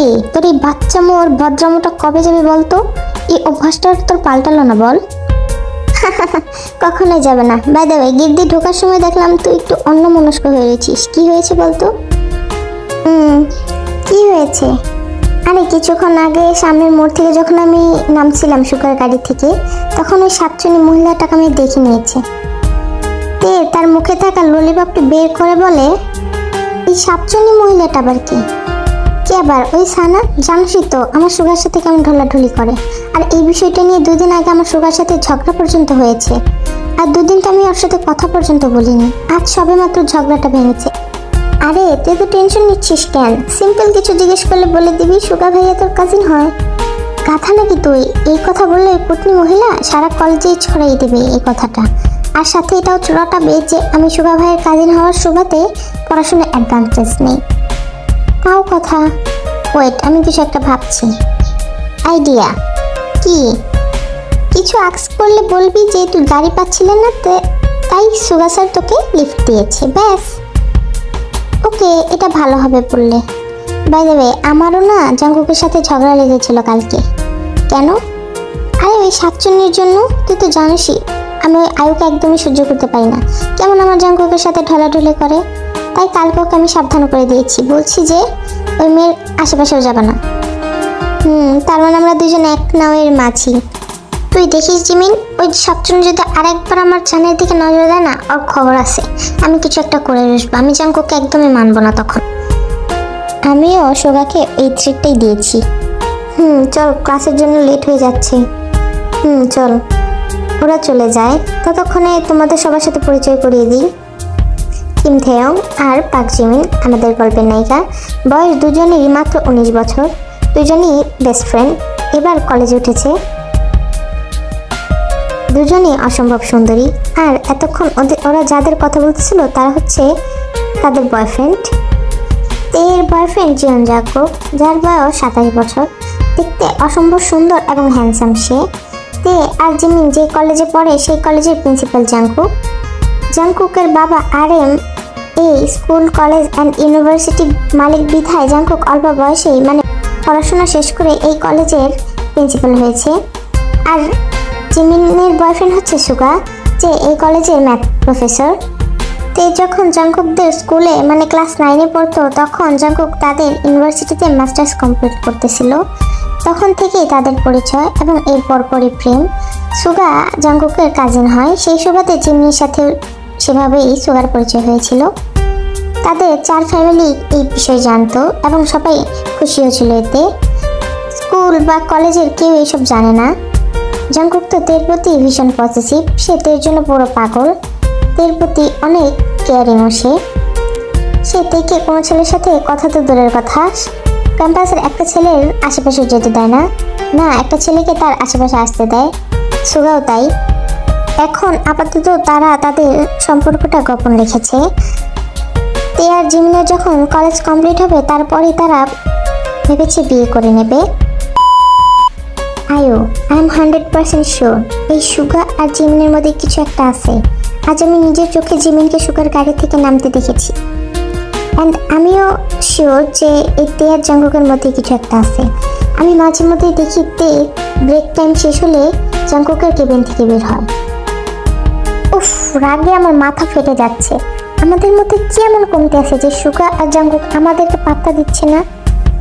আরে তোর এই বাচ্চামো আর ভদ্রামোটা কবে যাবে বলতো? এই অভ্যাসটা তোর পাল্টালো না বল? কখনোই যাবে না। বাই দ্য ওয়ে, গেট দিয়ে ঢোকার সময় দেখলাম তুই একটু অন্যমনস্ক হয়ে রয়েছিস। কি হয়েছে বলতো? কি হয়েছে? আরে কিছুক্ষণ আগে সামনের মোড় থেকে যখন আমি নামছিলাম সুগার গাড়ি থেকে, তখন ওই সাতজনী মহিলাটাকে আমি দেখে নিয়েছে। তার মুখে থাকা ললিপপটি বের করে বলে, এই সাতজনী মহিলাটা আবার কে? কে আবার? ওই সানা, জানোসই তো আমার সুগার সাথে কেমন ঢলাঢলি করে। আর এই বিষয়টা নিয়ে 2 দিন আগে আমার সুগার সাথে ঝগড়া পর্যন্ত হয়েছে। আর 2 দিন তো আমি ওর সাথে কথা পর্যন্ত বলিনি। আজ সবে মাত্র ঝগড়াটা ভেঙেছে। আরে তুই তো টেনশন নিচ্ছিস কেন? সিম্পল কিছু জিজ্ঞেস করলে বলে দিবি সুগা ভাইয়া তোর কাজিন হয়। গাধা নাকি তুই? এই কথা বললে পত্নী মহিলা সারা কলেজেই ছড়াই দেবে এই কথাটা। আর সাথে এটাও রটাবে যে আমি সুগা ভাইয়ের কাজিন হওয়ার সুবাদে পড়াশোনার অ্যাডভান্টেজ নেই। তাও কথা। ওয়েট, আমি কিছু একটা ভাবছি। আইডিয়া কি? কিছু আস্ক করলে বলবি যে তুই গাড়ি পাচ্ছিলেন না, তাই সুগা স্যার তোকে লিফট দিয়েছে, ব্যাস। ওকে, এটা ভালো হবে বললে। বাই দ্য ওয়ে, আমারও না জাঙ্কুকের সাথে ঝগড়া লেগেছিল কালকে। কেন? আরে ওই সাতজনের জন্য। তুই তো জানিসই আমি ওই আয়ুকে একদমই সহ্য করতে পারি না, কেমন আমার জাঙ্কুকের সাথে ঢলাঢলি করে। তাই কালকে ওকে আমি সাবধান করে দিয়েছি, বলছি যে ওই মেয়ের আশেপাশেও যাবে না। তার মানে আমরা দুজন এক নাওয়ের মাঝি। তুই দেখিস জিমিন, ওই সাতজন যদি আরেকবার আমার চানের দিকে নজর দেয় না, ওর খবর আছে। আমি কিছু একটা করে বসবো। আমি জাঙ্কুকে একদমই মানবো না তখন। আমিও সোগাকে এই থ্রেটটাই দিয়েছি। চল, ক্লাসের জন্য লেট হয়ে যাচ্ছে। চল। ওরা চলে যায়। ততক্ষণে তোমাদের সবার সাথে পরিচয় করিয়ে দিই। কিম থেয়ং আর পাক জিমিন আমাদের গল্পের নায়িকা। বয়স দুজনেরই মাত্র 19 বছর। দুজনই বেস্ট ফ্রেন্ড। এবার কলেজে উঠেছে। দুজনেই অসম্ভব সুন্দরী। আর এতক্ষণ ওরা যাদের কথা বলছিল তারা হচ্ছে তাদের বয়ফ্রেন্ড। এর বয়ফ্রেন্ড জিয়ন জাকুক, যার বয়স 27 বছর। দেখতে অসম্ভব সুন্দর এবং হ্যান্ডসাম সে। আর জিমিন যে কলেজে পড়ে সেই কলেজের প্রিন্সিপাল জাংকুক। জাংকুকের বাবা RM এই স্কুল, কলেজ অ্যান্ড ইউনিভার্সিটি মালিক বিধায় জাংকুক অল্প বয়সেই মানে পড়াশোনা শেষ করে এই কলেজের প্রিন্সিপাল হয়েছে। আর জিমিনের বয়ফ্রেন্ড হচ্ছে সুগা, যে এই কলেজের ম্যাথ প্রফেসর। যখন জাংকুকদের স্কুলে মানে ক্লাস 9-এ পড়তো, তখন জাংকুক তাদের ইউনিভার্সিটিতে মাস্টার্স কমপ্লিট করতেছিল। তখন থেকেই তাদের পরিচয় এবং এর পরপরই প্রেম। সুগা জাংকুকের কাজিন হয়, সেই সুবাদে জিমিনের সাথে সেভাবেই সুগার পরিচয় হয়েছিল। তাদের 4 ফ্যামিলি এই বিষয় জানতো এবং সবাই খুশিও ছিল এতে। স্কুল বা কলেজের কেউ এইসব জানে না। জাংকুক তো তের প্রতি ভীষণ পজিটিভ। সে তের জন্য পুরো পাগল। তের প্রতি অনেক কেয়ারিংও সে তেকে কোনো ছেলের সাথে কথা তো দূরের কথা, ক্যাম্পাসের একটা ছেলের আশেপাশে যেতে দেয় না। একটা ছেলেকে তার আশেপাশে আসতে দেয়। সুগাও তাই। এখন আপাতত তারা তাদের সম্পর্কটা গোপন রেখেছে। তে আর জিমিনের যখন কলেজ কমপ্লিট হবে, তারপরে তারা ভেবেছে বিয়ে করে নেবে। আই এম 100% শিওর এই সুগা আর জিমিনের মধ্যে কিছু একটা আছে। আজ আমি নিজের চোখে জিমিনকে সুগার গাড়ি থেকে নামতে দেখেছি। অ্যান্ড আমিও শিওর যে এই তে আর জাংকুকের মধ্যে কিছু একটা আছে। আমি মাঝে মধ্যেই দেখি তে ব্রেক টাইম শেষ হলে জাংকুকের কেবিন থেকে বের হয়। উফ, রাগে আমার মাথা ফেটে যাচ্ছে। আমাদের মধ্যে কি এমন কমতে আছে যে সুগা আর জাংকুক আমাদেরকে পাত্তা দিচ্ছে না?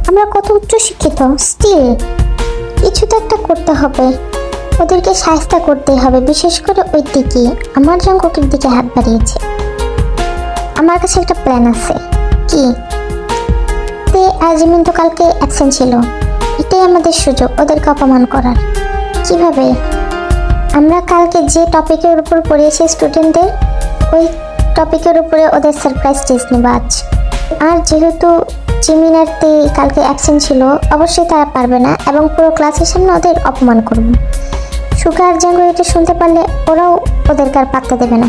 আমরা কত উচ্চ শিক্ষিত, স্টিল কিছু তো একটা করতে হবে। ওদেরকে সাহায্য করতেই হবে, বিশেষ করে ওই দিকে আমার জাংকুকের দিকে হাত বাড়িয়েছে। আমার কাছে একটা প্ল্যান আছে। কি? তে আর জিমিন তো কালকে অ্যাবসেন্ট ছিল। এটাই আমাদের সুযোগ ওদেরকে অপমান করার। কিভাবে? আমরা কালকে যে টপিকের উপর পড়িয়েছি স্টুডেন্টদের, ওই টপিকের উপরে ওদের সারপ্রাইজ টেস্ট নেব আজ। আর যেহেতু জিমিন আর তে কালকে অ্যাবসেন্ট ছিল, অবশ্যই তারা পারবে না এবং পুরো ক্লাসের সামনে ওদের অপমান করব। সুগা আর জাংকুক এটা শুনতে পারলে ওরাও ওদেরকে আর পাত্তা দেবে না।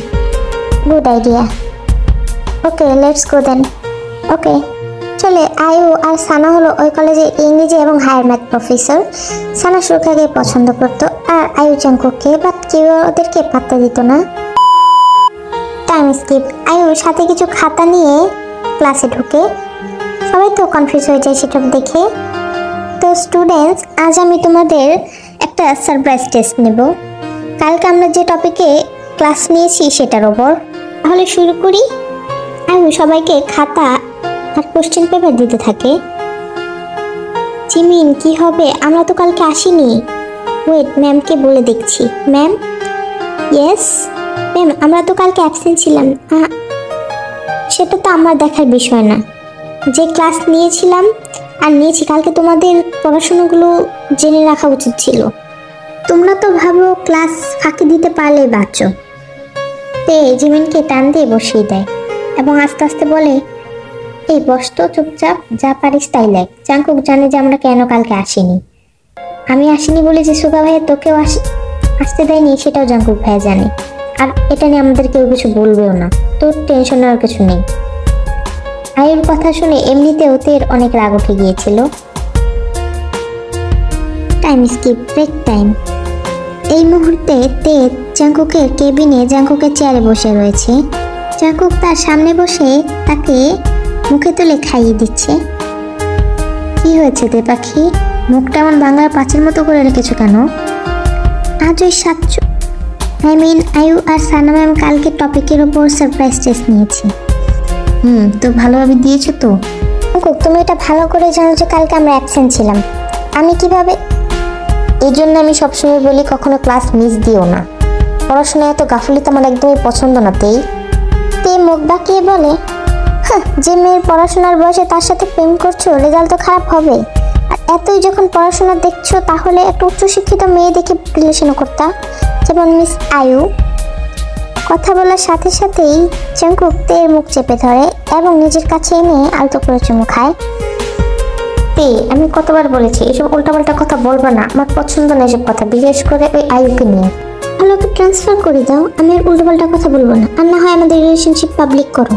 Good idea. Okay, let's go then. Okay চলে। আয়ু আর সানা হলো ওই কলেজের ইংরেজি এবং হায়ার ম্যাথ প্রফেসর। সানা সুগাকে পছন্দ করতো আর আয়ু জাংকুককে, বাট কেউ ওদেরকে পাত্তা দিত না। Time skip. আয়ু সাথে কিছু খাতা নিয়ে ক্লাসে ঢুকে। সবাই তো কনফিউজ হয়ে যায় সেটা দেখে। স্টুডেন্টস, আজ আমি তোমাদের একটা সারপ্রাইজ টেস্ট নেব। কালকে আমরা যে টপিকে ক্লাস নিয়েছি সেটার ওপর। তাহলে শুরু করি। আমি সবাইকে খাতা আর কোশ্চেন পেপার দিতে থাকে। জিমিন, কি হবে? আমরা তো কালকে আসিনি। ওয়েট, ম্যামকে বলে দেখছি। ম্যাম? ইয়েস ম্যাম, আমরা তো কালকে অ্যাবসেন্ট ছিলাম। সেটা তো আমার দেখার বিষয় না। যে ক্লাস নিয়েছিলাম আর নিয়েছি, কালকে তোমাদের পড়াশোনাগুলো জেনে রাখা উচিত ছিল। তোমরা তো ভাবো ক্লাস ফাঁকি দিতে পারলেই বাঁচো। তে জিমিনকে টান দিয়ে বসিয়ে দেয় এবং আস্তে আস্তে বলে, এই বস তো চুপচাপ, যা পারিস তাই লেখ। জাঙ্কুক জানে যে আমরা কেন কালকে আসিনি। আমি আসিনি বলে যে সুগা ভাইয়া তোকেও আসতে দেয়নি সেটাও জাঙ্কুক ভাইয়া জানে। আর এটা নিয়ে আমাদের কেউ কিছু বলবেও না, তোর টেনশন নেওয়ার কিছু নেই। আয়ুর কথা শুনে এমনিতেও তের অনেক রাগ উঠে গিয়েছিল। Time skip, break time. এই মুহূর্তে তে জাঙ্কুকের কেবিনে জাঙ্কুকের চেয়ারে বসে রয়েছে। জাঙ্কুক তার সামনে বসে তাকে মুখে তুলে খাইয়ে দিচ্ছে। কি হয়েছে তে পাখি? মুখটা এমন বাংলার পাঁচের মতো করে রেখেছো কেন? আজ ওই আয়ু আর সানা ম্যাম কালকে টপিকের ওপর সারপ্রাইজ টেস্ট নিয়েছি। তো ভালোভাবে দিয়েছো তো? তুমি এটা ভালো করে জানো যে কালকে আমরা অ্যাবসেন্ট ছিলাম। আমি কিভাবে? এই জন্য আমি সবসময় বলি কখনো ক্লাস মিস দিও না। পড়াশোনায় এত গাফিলতি আমার একদমই পছন্দ না। তে মুখ বাঁকিয়ে বলে, যে মেয়ের পড়াশোনার বয়সে তার সাথে প্রেম করছো, রেজাল্ট তো খারাপ হবে। আর এতই যখন পড়াশোনা দেখছো তাহলে একটা উচ্চশিক্ষিত মেয়ে দেখে রিলেশনও করতা, যেমন মিস আয়ু। কথা বলার সাথে সাথেই জাঙ্কুক তের মুখ চেপে ধরে এবং নিজের কাছে এনে আলতো করে চুমু খায়। তে, আমি কতবার বলেছি এসব উল্টাপাল্টা কথা বলবো না, আমার পছন্দ না এসব কথা, বিশেষ করে ওই আয়ুকে নিয়ে। ভালো ওকে ট্রান্সফার করে দাও, আমি আর উল্টাপাল্টা কথা বলবো না। আর না হয় আমাদের রিলেশনশিপ পাবলিক করো।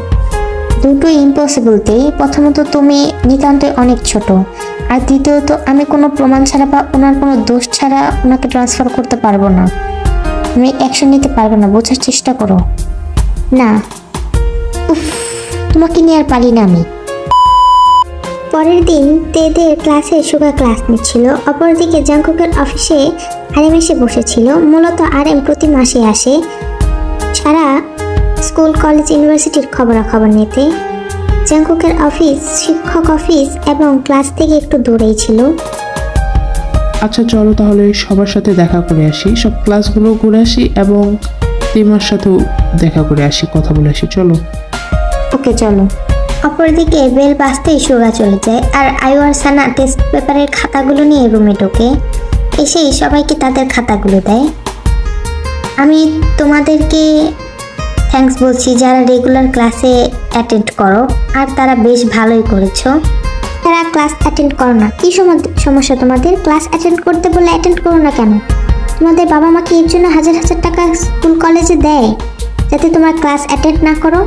দুটোই ইম্পসিবল তে। প্রথমত তুমি নিতান্তই অনেক ছোট, আর দ্বিতীয়ত আমি কোনো প্রমাণ ছাড়া বা ওনার কোনো দোষ ছাড়া ওনাকে ট্রান্সফার করতে পারবো না। আমি অ্যাকশন নিতে পারবো না, বোঝার চেষ্টা করো। না, তোমাকে নিয়ে আর পারি না আমি। পরের দিন তেদের ক্লাসে সুগা ক্লাস নিচ্ছিল। অপরদিকে জাঙ্কুকের অফিসে আরএম এসে বসেছিল। মূলত আরএম প্রতি মাসে আসে সারা স্কুল, কলেজ, ইউনিভার্সিটির খবরাখবর নিতে। জাঙ্কুকের অফিস শিক্ষক অফিস এবং ক্লাস থেকে একটু দূরেই ছিল। আচ্ছা চলো তাহলে সবার সাথে দেখা করে আসি, সব ক্লাসগুলো ঘুরে আসি এবং টিমার সাথেও দেখা করে আসি, কথা বলে আসি। চলো। ওকে চলো। অপরদিকে বেল বাজতেই সুগা চলে যায় আর আয়ু আর সানা টেস্ট পেপারের খাতাগুলো নিয়ে রুমে ঢোকে। এসেই সবাইকে তাদের খাতাগুলো দেয়। আমি তোমাদেরকে থ্যাঙ্কস বলছি যারা রেগুলার ক্লাসে অ্যাটেন্ড করো, আর তারা বেশ ভালোই করেছো। তারা ক্লাস অ্যাটেন্ড করো না, কী সমস্যা তোমাদের? ক্লাস অ্যাটেন্ড করতে বলে অ্যাটেন্ড করো না কেন? তোমাদের বাবা মা কি এর জন্য হাজার হাজার টাকা স্কুল কলেজে দেয় যাতে তোমার ক্লাস অ্যাটেন্ড না করো?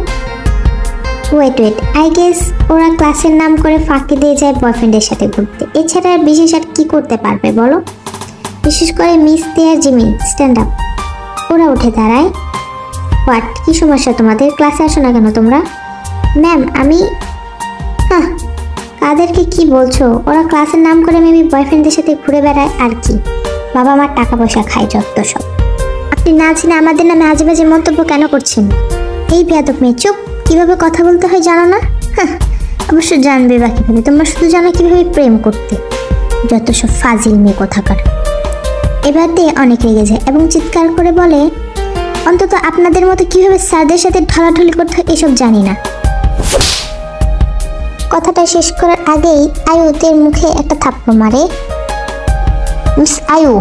ওয়েট, আই গেস ওরা ক্লাসের নাম করে ফাঁকি দিয়ে যায় বয়ফ্রেন্ডের সাথে ঘুরতে। এছাড়া বিশেষ আর কি করতে পারবে বলো? বিশেষ করে মিস তে আর জিমিন। Stand up. ওরা উঠে দাঁড়ায়। হোয়াট, কি সমস্যা তোমাদের? ক্লাসে আসো না কেন তোমরা? ম্যাম আমি কাদেরকে কি বলছো? ওরা ক্লাসের নাম করে মেবি বয়ফ্রেন্ডের সাথে ঘুরে বেড়ায় আর কি। বাবা মার টাকা পয়সা খায় যত সব। আপনি না চিনে আমাদের নামে আজে বাজে মন্তব্য কেন করছেন? এই বেয়াদব মেয়ে, চুপ। কিভাবে কথা বলতে হয় জানো না? অবশ্য জানবে বা কিভাবে, তোমরা শুধু জানো কিভাবে প্রেম করতে। যত সব ফাজিল মেয়ে কোথাকার। এবার দিয়ে অনেক রেগে যায় এবং চিৎকার করে বলে, অন্তত আপনাদের মতো কিভাবে স্যারদের সাথে ঢলাঢলি করতে হয় এসব জানি না। কথাটা শেষ করার আগেই আয়ুতের মুখে একটা থাপ্পড় মারে। মিস আয়ু।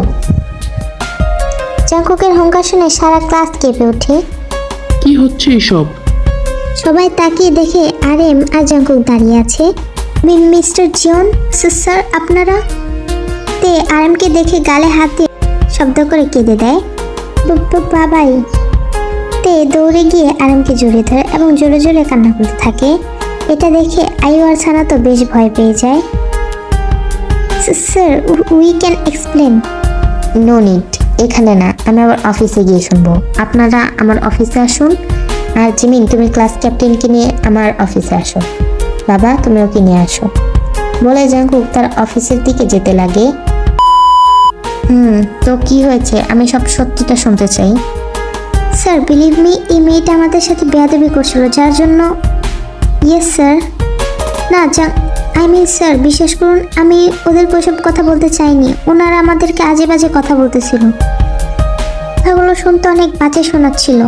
জাঙ্কুকের হুঙ্কার শুনে সারা ক্লাস কেঁপে ওঠে। কি হচ্ছে এসব? সবাই তাকিয়ে দেখে আরএম আর জাঙ্কুক দাঁড়িয়ে আছে। মিস্টার জিয়ন, স্যার আপনারা? তে আরএমকে দেখে গালে হাত দিয়ে শব্দ করে কেঁদে দেয়। বাবাই। তে দৌড়ে গিয়ে আরএমকে জড়িয়ে ধরে এবং জোরে জোরে কান্না করতে থাকে। এটা দেখে আয়ু আর সানা তো বেশ ভয় পেয়ে যায়। Sir, we can explain. No need, এখানে না, আমি আবার অফিসে গিয়ে শুনবো। আপনারা আমার অফিসে আসুন। আর জিমিন, তুমি ক্লাস ক্যাপ্টেনকে নিয়ে আমার অফিসে আসো। বাবা, তুমি ওকে নিয়ে আসো। বলে জাংকুক তার অফিসের দিকে যেতে লাগে। তো কি হয়েছে, আমি সব সত্যিটা শুনতে চাই। স্যার বিলিভ মি, এই মেয়েটা আমাদের সাথে বেয়াদবি করছিল, যার জন্য। Yes sir. না স্যার বিশ্বাস করুন, আমি ওদেরকে ওসব কথা বলতে চাইনি। ওনারা আমাদেরকে আজে বাজে কথা বলতেছিল, কথাগুলো শুনতে অনেক বাজে শোনাচ্ছিল।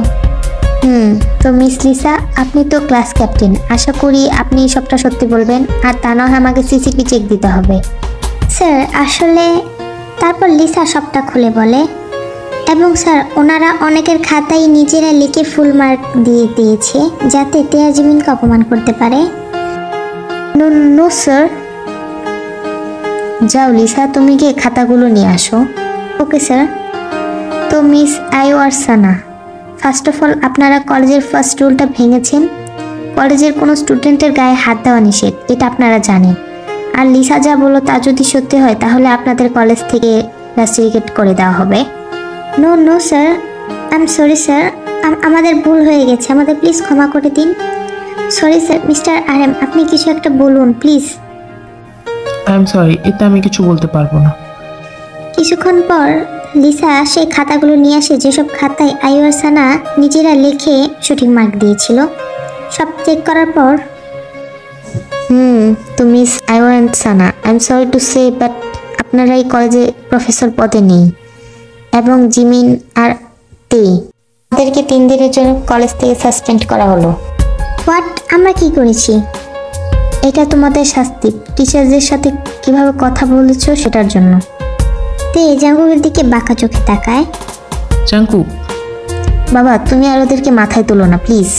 তো মিস লিসা, আপনি তো ক্লাস ক্যাপ্টেন, আশা করি আপনি সবটা সত্যি বলবেন, আর তা না হয় আমাকে সিসিটিভি চেক দিতে হবে। স্যার আসলে, তারপর লিসা সবটা খুলে বলে। এবং স্যার ওনারা অনেকের খাতায় নিজেরা লিখে ফুল মার্ক দিয়ে দিয়েছে যাতে তেয়া জিমিনকে অপমান করতে পারে। No sir. যাও লিসা, তুমি গিয়ে খাতাগুলো নিয়ে আসো। Okay sir. তো মিস আয়ু আর সানা, ফার্স্ট অফ অল আপনারা কলেজের ফার্স্ট রুলটা ভেঙেছেন। কলেজের কোনো স্টুডেন্টের গায়ে হাত দেওয়া নিষেধ, এটা আপনারা জানেন। আর লিসা যা বললো তা যদি সত্যি হয় তাহলে আপনাদের কলেজ থেকে রাস্টিকেট করে দেওয়া হবে। No sir, I am sorry sir, আমাদের ভুল হয়ে গেছে, আমাদের প্লিজ ক্ষমা করে দিন। Sorry sir. মিস্টার RM, আপনি কিছু একটা বলুন প্লিজ। আই এম সরি, এটা আমি কিছু বলতে পারবো না। কিছুক্ষণ পর লিসা সেই খাতাগুলো নিয়ে আসে, যেসব খাতায় আয়ু আর সানা নিজেরা লিখে সঠিক মার্ক দিয়েছিল। সব চেক করার পর, তো মিস আয়ু আর Sana, I am sorry to say, but আপনারা এই কলেজে প্রফেসর পদে নেই, এবং জিমিন আর তাদেরকে 3 দিনের জন্য কলেজ থেকে সাসপেন্ড করা হলো। হোয়াট? আমরা কি করেছি? এটা তোমাদের শাস্তি, টিচারদের সাথে কিভাবে কথা বলেছো সেটার জন্য। জাংকুকের দিকে বাঁকা চোখে তাকায়। জাংকুক, বাবা তুমি আর ওদেরকে মাথায় তোলো না প্লিজ।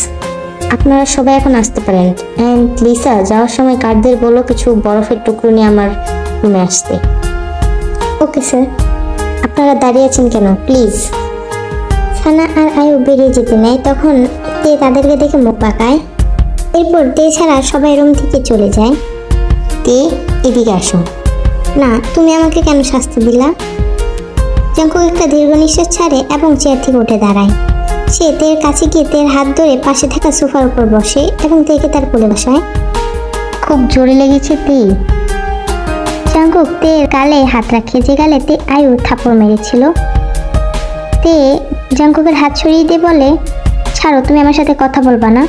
আপনারা সবাই এখন আসতে পারেন। অ্যান্ড লিসা, যাওয়ার সময় গার্ডদের বলো কিছু বরফের টুকরো নিয়ে আমার রুমে আসতে। Okay sir. আপনারা দাঁড়িয়ে আছেন কেন, প্লিজ। সানা আর আয়ু বেরিয়ে যেতে নেয়, তখন তাদেরকে দেখে মুখ বাঁকায়। এরপর ছাড়া সবাই রুম থেকে চলে যায়। এদিকে আসো। না, তুমি আমাকে কেন শাস্তি দিলা? জাংকুক একটা দীর্ঘ নিঃশ্বাস ছাড়ে এবং চেয়ার থেকে উঠে দাঁড়ায়। সে তের কাছে গিয়ে তের হাত ধরে পাশে থাকা সোফার উপর বসে এবং তেকে তার কোলে বসায়। খুব জোরে লেগেছে জাংকুক তের গালে হাত রাখে, যে গালে আয়ু থাপড় মেরেছিল। জাংকুকের হাত ছড়িয়ে দিয়ে বলে, ছাড়ো, তুমি আমার সাথে কথা বলবা না।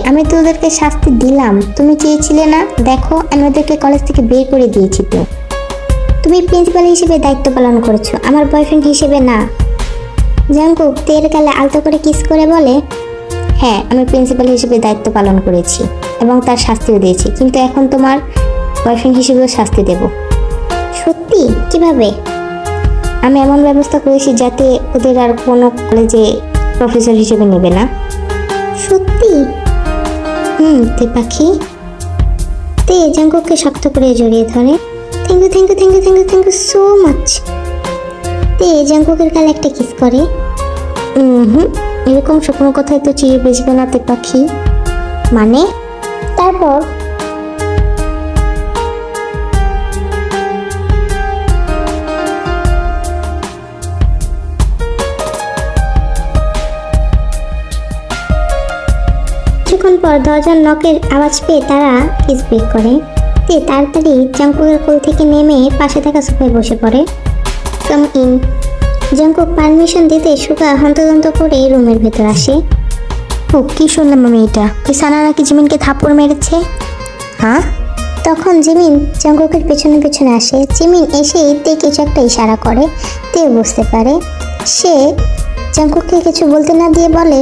আমি তো ওদেরকে শাস্তি দিলাম, তুমি চেয়েছিলে না? দেখো, আমি ওদেরকে কলেজ থেকে বের করে দিয়েছি। তো তুমি প্রিন্সিপাল হিসেবে দায়িত্ব পালন করেছো, আমার বয়ফ্রেন্ড হিসেবে না। জাংকুক তের গালে আলতো করে কিস করে বলে, হ্যাঁ, আমি প্রিন্সিপাল হিসেবে দায়িত্ব পালন করেছি এবং তার শাস্তিও দিয়েছি, কিন্তু এখন তোমার বয়ফ্রেন্ড হিসেবেও শাস্তি দেব। সত্যি? কিভাবে? আমি এমন ব্যবস্থা করেছি যাতে ওদের আর কোনো কলেজে প্রফেসর হিসেবে নেবে না। সত্যি? তে পাখি। জাংকুককে শক্ত করে জড়িয়ে ধরে। Thank you so much. জাংকুকের গালে একটা কিস করে। এরকম শুকনো কথায় তো চিড়ে বেজবে না তে পাখি। মানে? তারপর কিছুক্ষণ পর দরজার নকের আওয়াজ পেয়ে তারা কিস ব্রেক করে। তাড়াতাড়ি জাংকুকের কোল থেকে নেমে পাশে থাকা সোফায় বসে পড়ে। Come in. জাংকুক পারমিশন দিতে সুগা হন্তদন্ত করে রুমের ভেতর আসে। ও, কি শুনলাম আমি এটা? সানা নাকি জিমিনকে থাপ্পড় মেরেছে? হ্যাঁ। তখন জিমিন জাংকুকের পেছনে পেছনে আসে। জিমিন এসে কিছু একটা ইশারা করে, বুঝতে পারে। সে জাংকুককে কিছু বলতে না দিয়ে বলে,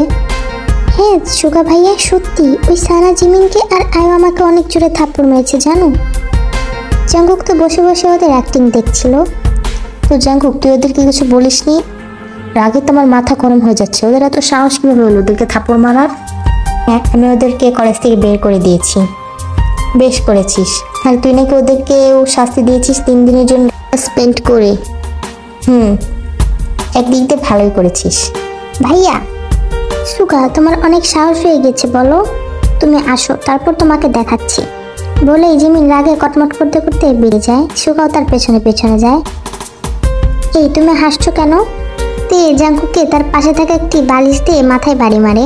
হ্যাঁ সুগা ভাইয়া, সত্যি ওই সানা জিমিনকে আর আয়ু আমাকে অনেক জোরে থাপ্পড় মেরেছে, জানো? জাংকুক তো বসে বসে ওদের অ্যাক্টিং দেখছিল। তো জাংকুক, তুই ওদেরকে কিছু বলিসনি? রাগে তোমার মাথা গরম হয়ে যাচ্ছে। ওদের এত সাহস কিভাবে হলো ওদেরকে থাপ্পড় মারার? হ্যাঁ, আমি ওদেরকে কলেজ থেকে বের করে দিয়েছি। বেশ করেছিস। আর তুই নাকি ওদেরকেও শাস্তি দিয়েছিস 3 দিনের জন্য সাসপেন্ড করে। একদিক দিয়ে ভালোই করেছিস ভাইয়া। সুগা, তোমার অনেক সাহস হয়ে গেছে, বলো। তুমি আসো, তারপর তোমাকে দেখাচ্ছি। বলেই জিমিন রাগে কটমট করতে করতে বেরিয়ে যায়। সুগাও তার পেছনে পেছনে যায়। এই, তুমি হাসছো কেন? জাংকুককে তার পাশে থাকা একটি বালিশ দিয়ে মাথায় বাড়ি মারে।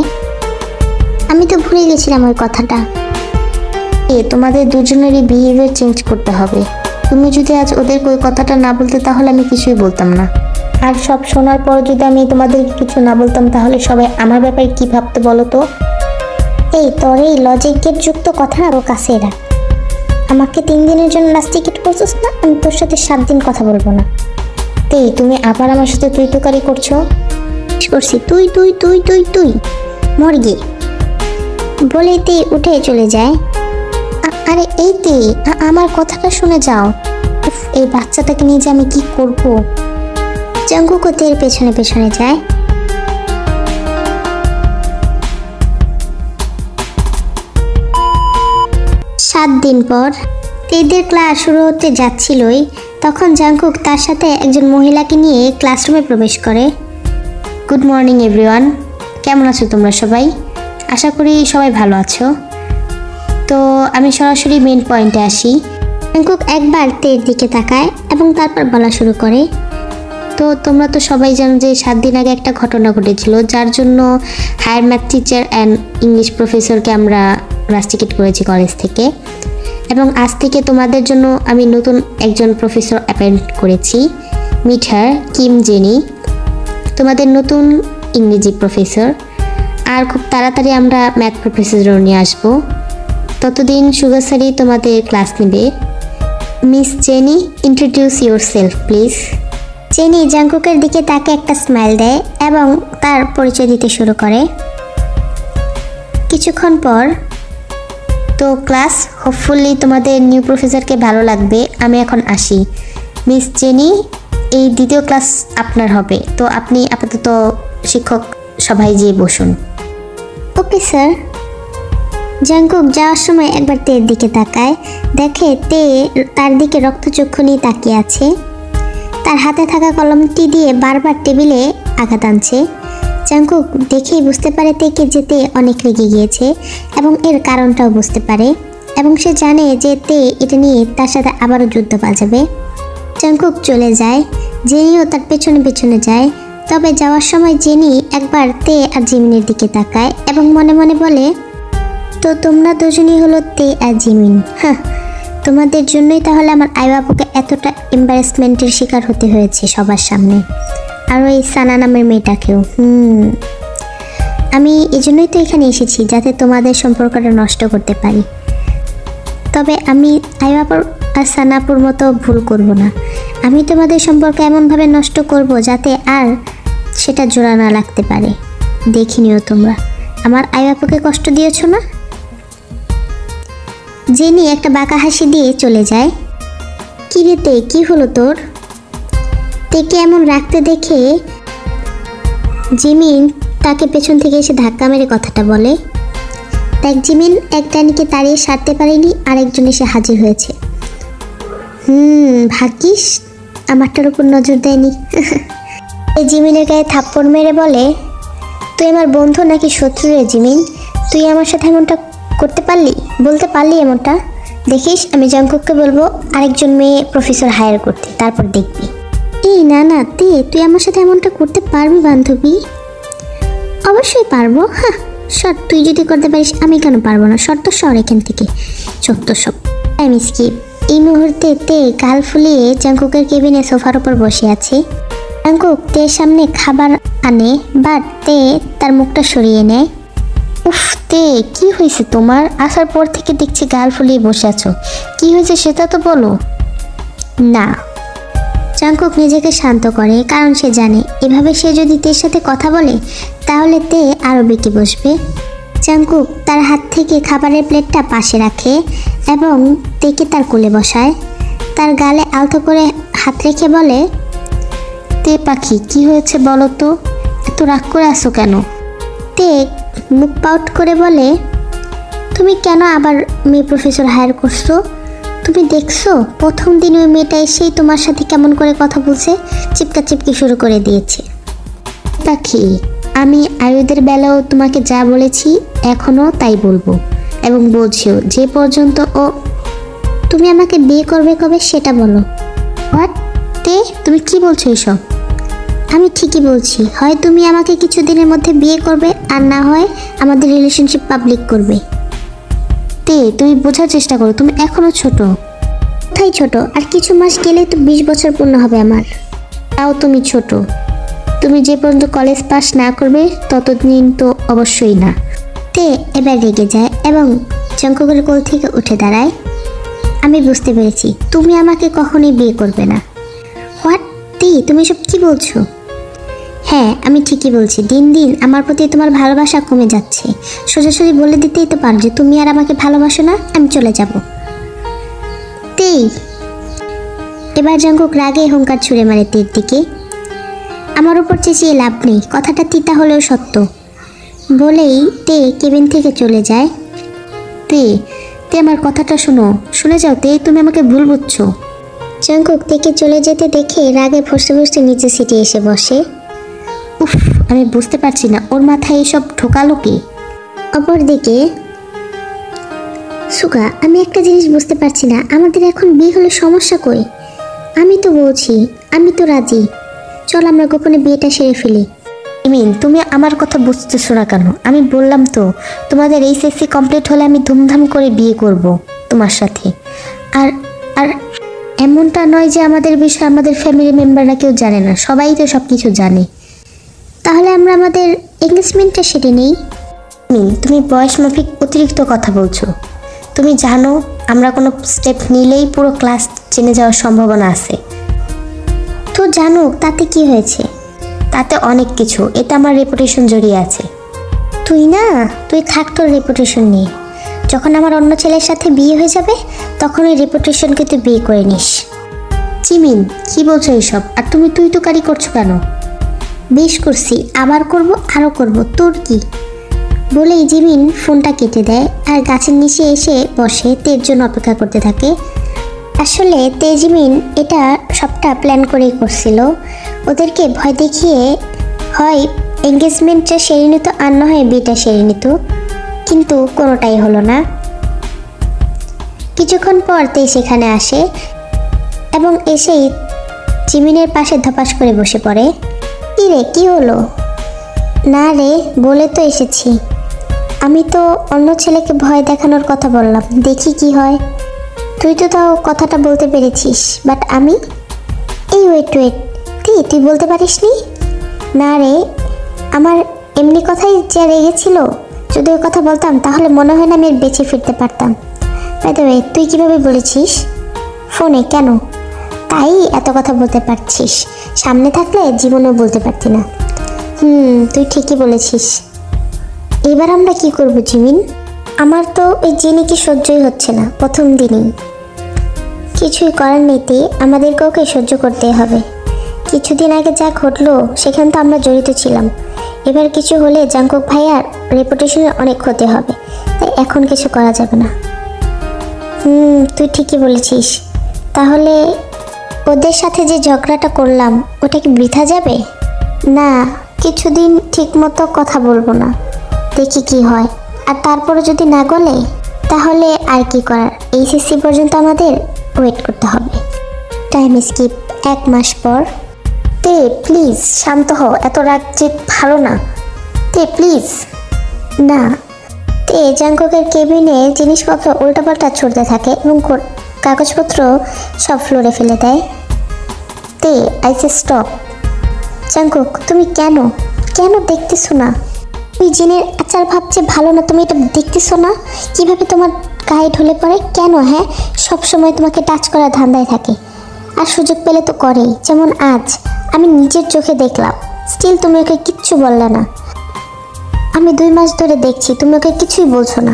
আমি তো ভুলে গেছিলাম ওই কথাটা। তোমাদের দুজনেরই বিহেভিয়ার চেঞ্জ করতে হবে। তুমি যদি আজ ওদেরকে ওই কথাটা না বলতে তাহলে আমি কিছুই বলতাম না। আর সব শোনার পর যদি আমি তোমাদেরকে কিছু না বলতাম তাহলে সবাই আমার ব্যাপারে কি ভাবতে বলো তো? তোর এই লজিক গেট যুক্ত কথা আরও কাছে রাখ। আমাকে 3 দিনের জন্য রাস্টিকেট করছিস না, আমি তোর সাথে 7 দিন কথা বলবো না। তুমি আবার আমার সাথে তুই তুকারি করছো? করছি তুই তুই তুই তুই তুই মর্গি বলে উঠে চলে যায়। আরে আমার কথাটা শুনে যাও। এই বাচ্চাটাকে নিয়ে যে আমি কি করব? জাঙ্কুকও তের পেছনে পেছনে যায়। সাত দিন পর তেদের ক্লাস শুরু হতে যাচ্ছিলই, তখন জাঙ্কুক তার সাথে একজন মহিলাকে নিয়ে ক্লাসরুমে প্রবেশ করে। গুড মর্নিং এভরিওয়ান, কেমন আছো তোমরা সবাই? আশা করি সবাই ভালো আছো। তো আমি সরাসরি মেন পয়েন্টে আসি। জাঙ্কুক একবার তের দিকে তাকায় এবং তারপর বলা শুরু করে। তো তোমরা তো সবাই জানো যে 7 দিন আগে একটা ঘটনা ঘটেছিল, যার জন্য higher math teacher and English প্রফেসরকে আমরা রাস্টিকেট করেছি কলেজ থেকে। এবং আজ থেকে তোমাদের জন্য আমি নতুন একজন প্রফেসর অ্যাপয়েন্ট করেছি। মিট হার, কিম জেনি, তোমাদের নতুন ইংরেজি প্রফেসর। আর খুব তাড়াতাড়ি আমরা ম্যাথ প্রফেসরও নিয়ে আসবো। ততদিন সুগার স্যারই তোমাদের ক্লাস নেবে। Miss jenny, introduce your self please. Jenny জাঙ্কুকের দিকে তাকে একটা স্মাইল দেয় এবং তার পরিচয় দিতে শুরু করে। কিছুক্ষণ পর তো ক্লাস, হোপফুলি তোমাদের নিউ প্রফেসরকে ভালো লাগবে। আমি এখন আসি। মিস জেনি, এই দ্বিতীয় ক্লাস আপনার হবে, তো আপনি আপাতত শিক্ষক সভায় যেয়ে বসুন। Okay sir. জাঙ্কুক যাওয়ার সময় একবার তের দিকে তাকায়, দেখে তে তার দিকে রক্তচক্ষু নিয়ে তাকিয়ে আছে। তার হাতে থাকা কলমটি দিয়ে বারবার টেবিলে আঘাত আনছে। জাঙ্কুক দেখেই বুঝতে পারে তেকে যেতে অনেক লেগে গিয়েছে এবং এর কারণটাও বুঝতে পারে, এবং সে জানে যে তে এটা নিয়ে তার সাথে আবারও যুদ্ধ বাজাবে। জাঙ্কুক চলে যায়, জেনিও তার পেছনে পেছনে যায়। তবে যাওয়ার সময় জেনি একবার তে আর জিমিনের দিকে তাকায় এবং মনে মনে বলে, তো তোমরা দুজনই হলো তে আর জিমিন। হ্যাঁ, তোমাদের জন্যই তাহলে আমার আইবাবুকে এতটা এম্বারেসমেন্টের শিকার হতে হয়েছে সবার সামনে, আর ওই সানা নামের মেয়েটাকেও। আমি এই জন্যই তো এখানে এসেছি, যাতে তোমাদের সম্পর্কটা নষ্ট করতে পারি। তবে আমি আইবাবুর আর সানাপুর মতো ভুল করব না। আমি তোমাদের সম্পর্ক এমনভাবে নষ্ট করব যাতে আর সেটা জোড়া না লাগতে পারে। দেখিনিও তোমরা আমার আইবাবুকে কষ্ট দিয়েছ না। জেনি একটা বাঁকা হাসি দিয়ে চলে যায়। কি রে তে, কি হলো তোর? তেকে এমন রাখতে দেখে জিমিন তাকে পেছন থেকে এসে ধাক্কা মেরে কথাটা বলে। দেখ জিমিন, এক ডাইনিকে তাড়িয়ে সারতে পারেনি, আরেকজন এসে হাজির হয়েছে। ভাগ্যিস আমারটার উপর নজর দেয়নি। এই জিমিনের গায়ে থাপ্পড় মেরে বলে, তুই আমার বন্ধু নাকি শত্রু রে জিমিন? তুই আমার সাথে এমনটা করতে পারলি, বলতে পারলি এমনটা? দেখিস, আমি জাঙ্কুককে বলবো আরেকজন মেয়ে প্রফেসর হায়ার করতে, তারপর দেখবি। না না তে, তুই আমার সাথে এমনটা করতে পারবি বান্ধবী? অবশ্যই পারবো। হ্যাঁ সর, তুই যদি করতে পারিস আমি কেন পারবো না? সর তো সর এখান থেকে, চত্ব সব। আমি স্কিপ। এই মুহূর্তে তে গাল ফুলিয়ে জাঙ্কুকের কেবিনে সোফার উপর বসে আছে। জাঙ্কুক তের সামনে খাবার আনে, বাট তে তার মুখটা সরিয়ে নেয়। উফ তে, কি হয়েছে তোমার? আসার পর থেকে দেখছি গাল ফুলিয়ে বসে আছো, কি হয়েছে সেটা তো বলো না। জাঙ্কুক নিজেকে শান্ত করে, কারণ সে জানে এভাবে সে যদি তের সাথে কথা বলে তাহলে তে আরও বেঁকে বসবে। জাঙ্কুক তার হাত থেকে খাবারের প্লেটটা পাশে রাখে এবং তেকে তার কোলে বসায়। তার গালে আলতো করে হাত রেখে বলে, তে পাখি, কি হয়েছে বলো তো? এত রাগ করে আসো কেন? তে মুখ পাউট করে বলে, তুমি কেন আবার মেয়ে প্রফেসর হায়ার করছো? তুমি দেখছো প্রথম দিন ওই মেয়েটা এসেই তোমার সাথে কেমন করে কথা বলছে, চিপকা চিপকি শুরু করে দিয়েছে। পাখি, আমি আয়ুদের বেলাও তোমাকে যা বলেছি এখনও তাই বলবো, এবং বলছিও যে পর্যন্ত ও তুমি আমাকে বিয়ে করবে কবে সেটা বলো। হোয়াট তে, তুমি কি বলছো এসব? আমি ঠিকই বলছি, হয় তুমি আমাকে কিছুদিনের মধ্যে বিয়ে করবে, আর না হয় আমাদের রিলেশনশিপ পাবলিক করবে। তে তে তুমি বোঝার চেষ্টা করো, তুমি এখনো ছোট। কোথায় ছোট? আর কিছু মাস গেলে তো 20 বছর পূর্ণ হবে আমার। তাও তুমি ছোট। তুমি যে পর্যন্ত কলেজ পাস না করবে ততদিন তো অবশ্যই না। তে এবার রেগে যায় এবং জঙ্কুকের কোল থেকে উঠে দাঁড়ায়। আমি বুঝতে পেরেছি তুমি আমাকে কখনোই বিয়ে করবে না। হোয়াট? তে তুমি সব কি বলছো? হ্যাঁ আমি ঠিকই বলছি, দিন দিন আমার প্রতি তোমার ভালোবাসা কমে যাচ্ছে। সোজাসুজি বলে দিতেই তো পারো যে তুমি আর আমাকে ভালোবাসো না, আমি চলে যাব। তে এবার জঙ্কুক রাগে হুঙ্কার ছুঁড়ে মারে তের দিকে। আমার উপর চেঁচিয়ে লাভ নেই, কথাটা তিতা হলেও সত্য বলেই তে কেবিন থেকে চলে যায়। তে আমার কথাটা শুনে যাও তে, তুমি আমাকে ভুল বুঝছো। জঙ্কুক তেকে চলে যেতে দেখে রাগে ফসতে ফসতে নিচে সিটে এসে বসে। উফ, আমি বুঝতে পারছি না ওর মাথায় এসব ঢোকালো কি। অপরদিকে সুগা, আমি একটা জিনিস বুঝতে পারছি না, আমাদের এখন বিয়ে হলে সমস্যা কই? আমি তো বলছি আমি তো রাজি, চল আমরা গোপনে বিয়েটা সেরে ফেলি। ইমিন, তুমি আমার কথা বুঝতেছো না কেন? আমি বললাম তো তোমাদের এইচএসসি কমপ্লিট হলে আমি ধুমধাম করে বিয়ে করব তোমার সাথে। আর আর এমনটা নয় যে আমাদের বিষয়ে আমাদের ফ্যামিলি মেম্বাররা কেউ জানে না, সবাই তো সব কিছু জানে। তাহলে আমরা আমাদের এঙ্গেজমেন্টটা সেরে নেই। ইমিন, তুমি বয়স মাফিক অতিরিক্ত কথা বলছো। তুমি জানো আমরা কোনো স্টেপ নিলেই পুরো ক্লাস জেনে যাওয়ার সম্ভাবনা আছে। তো জানো তাতে কি হয়েছে? তাতে অনেক কিছু, এতে আমার রেপুটেশন জড়িয়ে আছে। তুই থাক তোর রেপুটেশন নিয়ে, যখন আমার অন্য ছেলের সাথে বিয়ে হয়ে যাবে তখন ওই রেপুটেশনকে তুই বিয়ে করে নিস। জিমিন, কি বলছো এইসব? আর তুমি তো কারি করছো কেন? বেশ করছি, আবার করব, আরও করব, তোর কি? বলেই জিমিন ফোনটা কেটে দেয় আর গাছের নিচে এসে বসে তের জন্য অপেক্ষা করতে থাকে। আসলে তেজিমিন এটা সবটা প্ল্যান করেই করছিল, ওদেরকে ভয় দেখিয়ে হয় এঙ্গেজমেন্টটা সেরে নিত আর না হয় বিয়েটা সেরে নিত, কিন্তু কোনোটাই হলো না। কিছুক্ষণ পর তে সেখানে আসে এবং এসেই জিমিনের পাশে ধপাস করে বসে পড়ে। কি রে, কি হলো? না রে, বলে তো এসেছি, আমি তো অন্য ছেলেকে ভয় দেখানোর কথা বললাম, দেখি কি হয়। তুই তো তাও কথাটা বলতে পেরেছিস, বাট আমি ওয়েট তুই বলতে পারিসনি? না রে, আমার এমনি কথাই যা রেগেছিল, যদি ওই কথা বলতাম তাহলে মনে হয় না আমি বেঁচে ফিরতে পারতাম। বাই দ্য ওয়ে, তুই কিভাবে বলেছিস ফোনে? কেন? তাই এত কথা বলতে পারছিস, সামনে থাকলে জীবনেও বলতে পারতি না। তুই ঠিকই বলেছিস। এবার আমরা কি করব জিমিন? আমার তো ওই জেনিকে সহ্যই হচ্ছে না প্রথম দিনেই। কিছুই করার নেই, আমাদের কাউকে সহ্য করতে হবে। কিছুদিন আগে যা ঘটলো সেখানে তো আমরা জড়িত ছিলাম, এবার কিছু হলে জাঙ্কুক ভাইয়ার রেপুটেশনের অনেক ক্ষতি হবে, তাই এখন কিছু করা যাবে না। তুই ঠিকই বলেছিস। তাহলে ওদের সাথে যে ঝগড়াটা করলাম ওটা কি বৃথা যাবে? না, কিছুদিন ঠিক মতো কথা বলবো না, দেখি কি হয়। আর তারপরে যদি না গলে তাহলে আর কি করার, এইচএসসি পর্যন্ত আমাদের ওয়েট করতে হবে। টাইম স্কিপ 1 মাস পর। তে প্লিজ শান্ত হও, এত রাগ যে ভালো না। তে প্লিজ। না। তে জাঙ্কুকের কেবিনে জিনিসপত্র উল্টাপাল্টা ছুটতে থাকে এবং কাগজপত্র সব ফ্লোরে ফেলে দেয়। তে আই সে স্টপ। জাঙ্কুক, তুমি কেন দেখতেছো না? তুই জিনের আচার ভাবছে ভালো না, তুমি এটা দেখতেছো না কিভাবে তোমার গায়ে ঢলে পড়ে? কেন? হ্যাঁ, সবসময় তোমাকে টাচ করার ধান্দায় থাকে, আর সুযোগ পেলে তো করেই। যেমন আজ আমি নিজের চোখে দেখলাম, স্টিল তুমি ওকে কিচ্ছু বললে না। আমি 2 মাস ধরে দেখছি তুমি ওকে কিছুই বলছো না।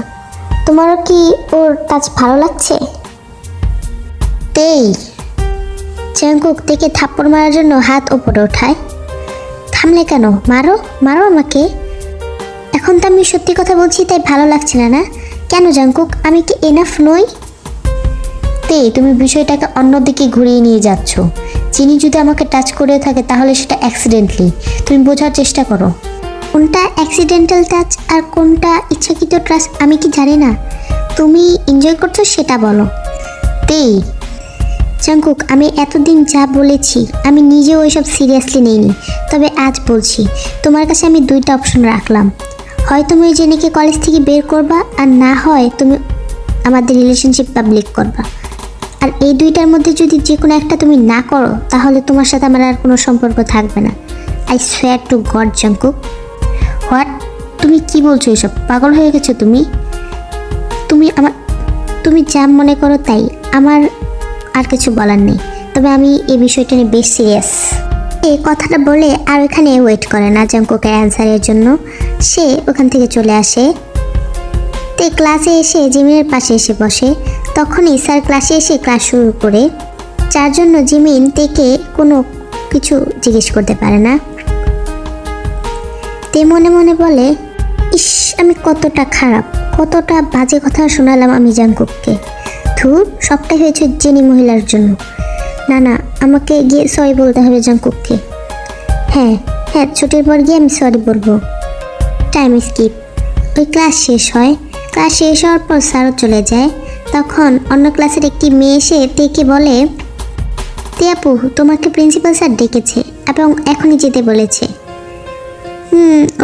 তোমারও কি ওর টাচ ভালো লাগছে? তেই জাঙ্কুক থেকে থাপ্পড় মারার জন্য হাত ওপরে ওঠায়। থামলে কেন? মারো আমাকে। এখন তো আমি সত্যি কথা বলছি, তাই ভালো লাগছে না না? কেন জাঙ্কুক, আমি কি এনাফ নই? তে তুমি বিষয়টাকে অন্যদিকে ঘুরিয়ে নিয়ে যাচ্ছ। চিনি যদি আমাকে টাচ করে থাকে তাহলে সেটা অ্যাক্সিডেন্টালি, তুমি বোঝার চেষ্টা করো। কোনটা অ্যাক্সিডেন্টাল টাচ আর কোনটা ইচ্ছাকৃত টাচ আমি কি জানি না? তুমি এনজয় করছো সেটা বলো। তে জাঙ্কুক, আমি এতদিন যা বলেছি আমি নিজেও ওইসব সিরিয়াসলি নেইনি, তবে আজ বলছি তোমার কাছে আমি 2টা অপশন রাখলাম। হয় তুমি ওই জেনিকে কলেজ থেকে বের করবা, আর না হয় তুমি আমাদের রিলেশনশিপ পাবলিক করবা। আর এই দুইটার মধ্যে যদি যে কোনো একটা তুমি না করো তাহলে তোমার সাথে আমার আর কোনো সম্পর্ক থাকবে না। I swear two god Jungkook. What? তুমি কি বলছো এসব? পাগল হয়ে গেছো তুমি? তুমি যা মনে করো তাই, আমার আর কিছু বলার নেই। তবে আমি এই বিষয়টা নিয়ে বেশ সিরিয়াস। এই কথাটা বলে আর ওখানে ওয়েট করে না জাংকুকের অ্যান্সারের জন্য, সে ওখান থেকে চলে আসে। তে ক্লাসে এসে জিমিনের পাশে এসে বসে। তখনই স্যার ক্লাসে এসে ক্লাস শুরু করে, যার জন্য জিমিন তেকে কোনো কিছু জিজ্ঞেস করতে পারে না। তে মনে মনে বলে, ইস, আমি কতটা খারাপ, কতটা বাজে কথা শোনালাম আমি জাংকুককে। ধুর, সবটাই হয়েছে জেনি মহিলার জন্য। না, আমাকে গিয়ে সরি বলতে হবে জাংকুককে। হ্যাঁ, ছুটির পর গিয়ে আমি সরি বলবো। Time skip. ওই ক্লাস শেষ হয়। ক্লাস শেষ হওয়ার পর স্যারও চলে যায়। তখন অন্য ক্লাসের একটি মেয়ে এসে তেকে বলে, তে আপু, তোমাকে প্রিন্সিপাল স্যার ডেকেছে এবং এখনই যেতে বলেছে।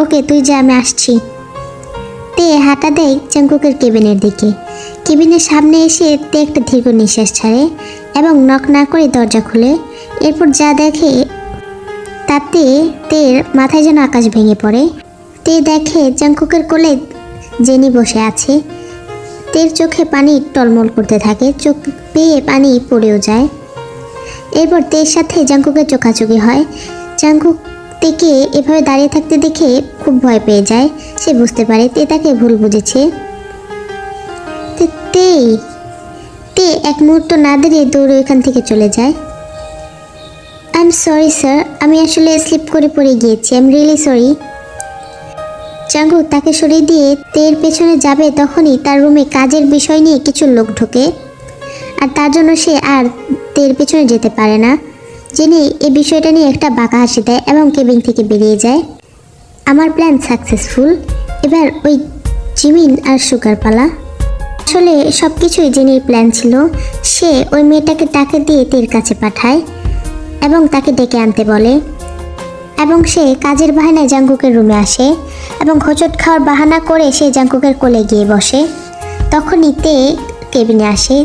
ওকে, তুই যা, আমি আসছি। তে হাঁটা দেয় জাংকুকের কেবিনের দিকে। কেবিনের সামনে এসে তে একটা দীর্ঘ নিঃশ্বাস ছাড়ে এবং নক না করে দরজা খুলে। এরপর যা দেখে তাতে তের মাথায় যেন আকাশ ভেঙে পড়ে। তে দেখে জাংকুকের কোলে জেনি বসে আছে। তের চোখে পানি টলমল করতে থাকে, চোখ পেয়ে পানি পড়েও যায়। এরপর তের সাথে জাংকুকের চোখাচোখি হয়। জাংকুক তেকে এভাবে দাঁড়িয়ে থাকতে দেখে খুব ভয় পেয়ে যায়। সে বুঝতে পারে তে তাকে ভুল বুঝেছে। তে এক মুহূর্ত না দাঁড়িয়ে দৌড়ে এখান থেকে চলে যায়। আই এম সরি স্যার, আমি আসলে স্লিপ করে পড়ে গিয়েছি। I am really sorry. Jungkook তাকে সরিয়ে দিয়ে তের পেছনে যাবে, তখনই তার রুমে কাজের বিষয় নিয়ে কিছু লোক ঢোকে। আর তার জন্য সে আর তের পেছনে যেতে পারে না। জেনি এই বিষয়টা নিয়ে একটা বাঁকা হাসি দেয় এবং কেবিন থেকে বেরিয়ে যায়। আমার প্ল্যান সাকসেসফুল। এবার ওই জিমিন আর সুগার পালা। আসলে সব কিছুই জেনির প্ল্যান ছিল। সে ওই মেয়েটাকে টাকা দিয়ে তের কাছে পাঠায় এবং তাকে ডেকে আনতে বলে, এবং সে কাজের বাহানায় জাংকুকের রুমে আসে এবং হোঁচট খাওয়ার বাহানা করে সে জাংকুকের কোলে গিয়ে বসে। তখনই তে কেবিনে আসে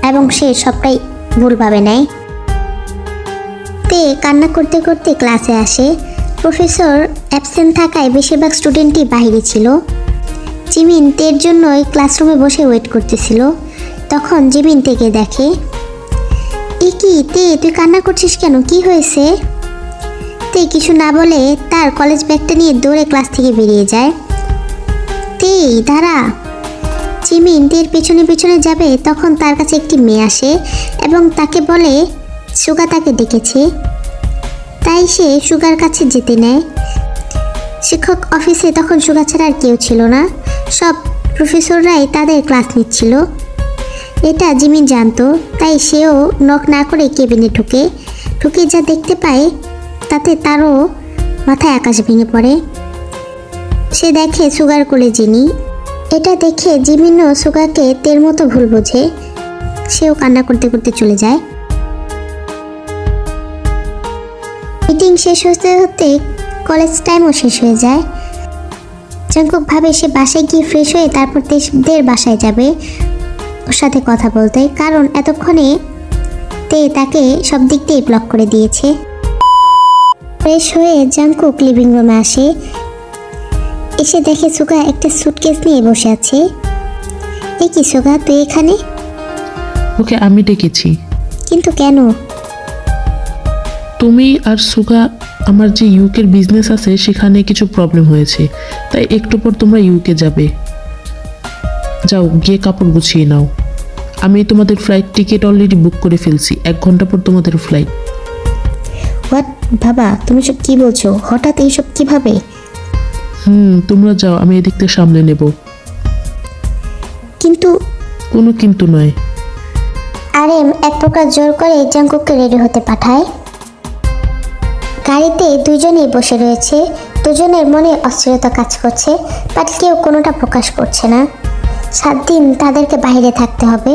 এবং সে সবটাই ভুলভাবে নেয়। তে কান্না করতে করতে ক্লাসে আসে। প্রফেসর অ্যাবসেন্ট থাকায় বেশিরভাগ স্টুডেন্টই বাইরে ছিল। জিমিন তের জন্য ক্লাসরুমে বসে ওয়েট করতেছিল। তখন জিমিন তেকে দেখে। এ কি তে, তুই কান্না করছিস কেন? কি হয়েছে? তে কিছু না বলে তার কলেজ ব্যাগটা নিয়ে দৌড়ে ক্লাস থেকে বেরিয়ে যায়। তে দাঁড়া। জিমিন তের পেছনে পেছনে যাবে, তখন তার কাছে একটি মেয়ে আসে এবং তাকে বলে সুগা তাকে ডেকেছে। তাই সে সুগার কাছে যেতে নেয়। শিক্ষক অফিসে তখন সুগা ছাড়া আর কেউ ছিল না। সব প্রফেসররাই তাদের ক্লাস নিচ্ছিল। এটা জিমিন জানতো, তাই সেও নক না করে কেবিনে ঢুকে যা দেখতে পায় তাতে তারও মাথায় আকাশ ভেঙে পড়ে। সে দেখে সুগার কোলে জিনি। এটা দেখে জিমিনও সুগাকে তের মতো ভুল বোঝে। সেও কান্না করতে করতে চলে যায়। মিটিং শেষ হতে হতে কলেজ টাইমও শেষ হয়ে যায়। জাংকুক ভাবে সে বাসায় গিয়ে ফ্রেশ হয়ে তারপর তের বাসায় যাবে ওর সাথে কথা বলতে, কারণ এতক্ষণে তে তাকে সব দিক দিয়ে ব্লক করে দিয়েছে। ফ্রেশ হয়ে জাংকুক লিভিং রুমে আসে। এসে দেখে সুগা একটা সুটকেস নিয়ে বসে আছে। এ কি সুগা, তুই এখানে? ওকে আমি ডেকেছি। কিন্তু কেন? তুমি আর সুগা, আমার যে ইউকের বিজনেস আছে সেখানে কিছু প্রবলেম হয়েছে, তাই একটু পর তোমরা ইউকে যাবে। যাও গিয়ে কাপড় গুছিয়ে নাও। আমি তোমাদের ফ্লাইট টিকিট অলরেডি বুক করে ফেলছি। 1 ঘন্টা পর তোমাদের ফ্লাইট। হোয়াট বাবা, তুমি সব কি বলছো? হঠাৎ এইসব কিভাবে? তোমরা যাও, আমি এদিক থেকে সামলে নেব। কিন্তু কোনো কিন্তু নয়। আরএম এক প্রকার জোর করে জাংকুককে রেডি হতে পাঠায়। গাড়িতে দুজনেই বসে রয়েছে। দুজনের মনে অস্থিরতা কাজ করছে, বাট কেউ কোনোটা প্রকাশ করছে না। 7 দিন তাদেরকে বাইরে থাকতে হবে।